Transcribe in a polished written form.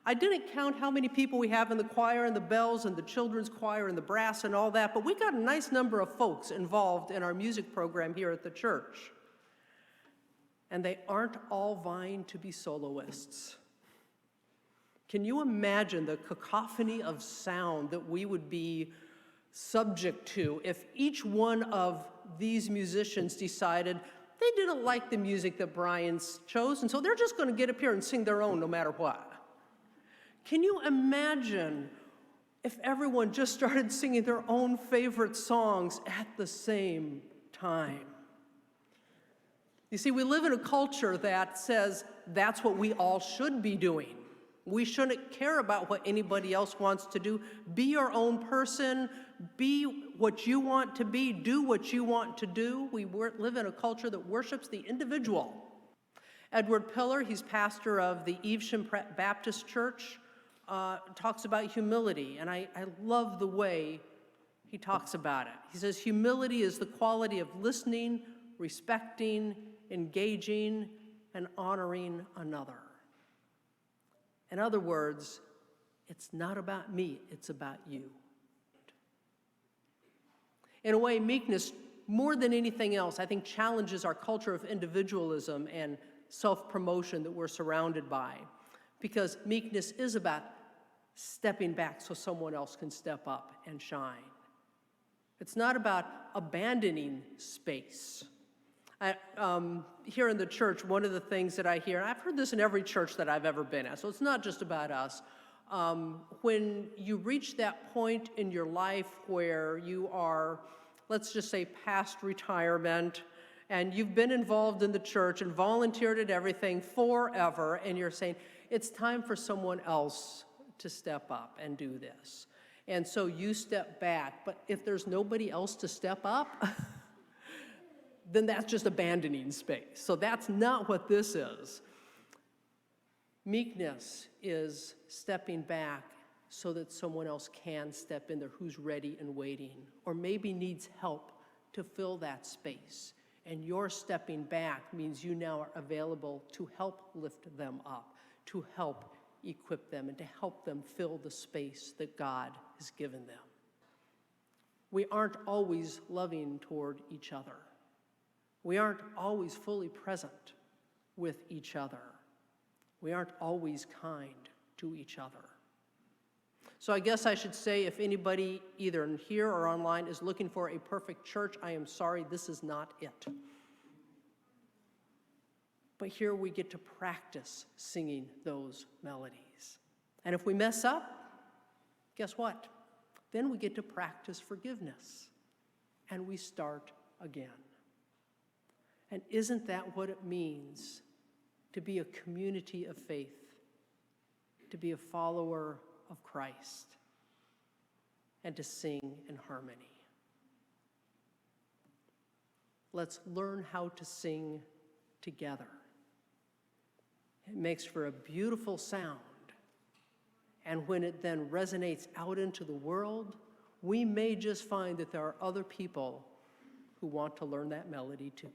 I didn't count how many people we have in the choir and the bells and the children's choir and the brass and all that, but we got a nice number of folks involved in our music program here at the church. And they aren't all vying to be soloists. Can you imagine the cacophony of sound that we would be subject to if each one of these musicians decided they didn't like the music that Brian's chose, and so they're just going to get up here and sing their own no matter what? Can you imagine if everyone just started singing their own favorite songs at the same time? You see, we live in a culture that says that's what we all should be doing. We shouldn't care about what anybody else wants to do. Be your own person. Be what you want to be. Do what you want to do. We live in a culture that worships the individual. Edward Pillar, he's pastor of the Evesham Baptist Church, talks about humility, and I love the way he talks about it. He says, humility is the quality of listening, respecting, engaging, and honoring another. In other words, it's not about me, it's about you. In a way, meekness, more than anything else, I think challenges our culture of individualism and self-promotion that we're surrounded by. Because meekness is about stepping back so someone else can step up and shine. It's not about abandoning space. Here in the church, one of the things that I hear, and I've heard this in every church that I've ever been at, so it's not just about us, when you reach that point in your life where you are, let's just say, past retirement, and you've been involved in the church and volunteered at everything forever, and you're saying, it's time for someone else to step up and do this. And so you step back, but if there's nobody else to step up, then that's just abandoning space. So that's not what this is. Meekness is stepping back so that someone else can step in there who's ready and waiting, or maybe needs help to fill that space. And your stepping back means you now are available to help lift them up, to help equip them, and to help them fill the space that God has given them. We aren't always loving toward each other. We aren't always fully present with each other. We aren't always kind to each other. So I guess I should say, if anybody either here or online is looking for a perfect church, I am sorry, this is not it. But here we get to practice singing those melodies. And if we mess up, guess what? Then we get to practice forgiveness. And we start again. And isn't that what it means to be a community of faith, to be a follower of Christ, and to sing in harmony? Let's learn how to sing together. It makes for a beautiful sound. And when it then resonates out into the world, we may just find that there are other people who want to learn that melody too.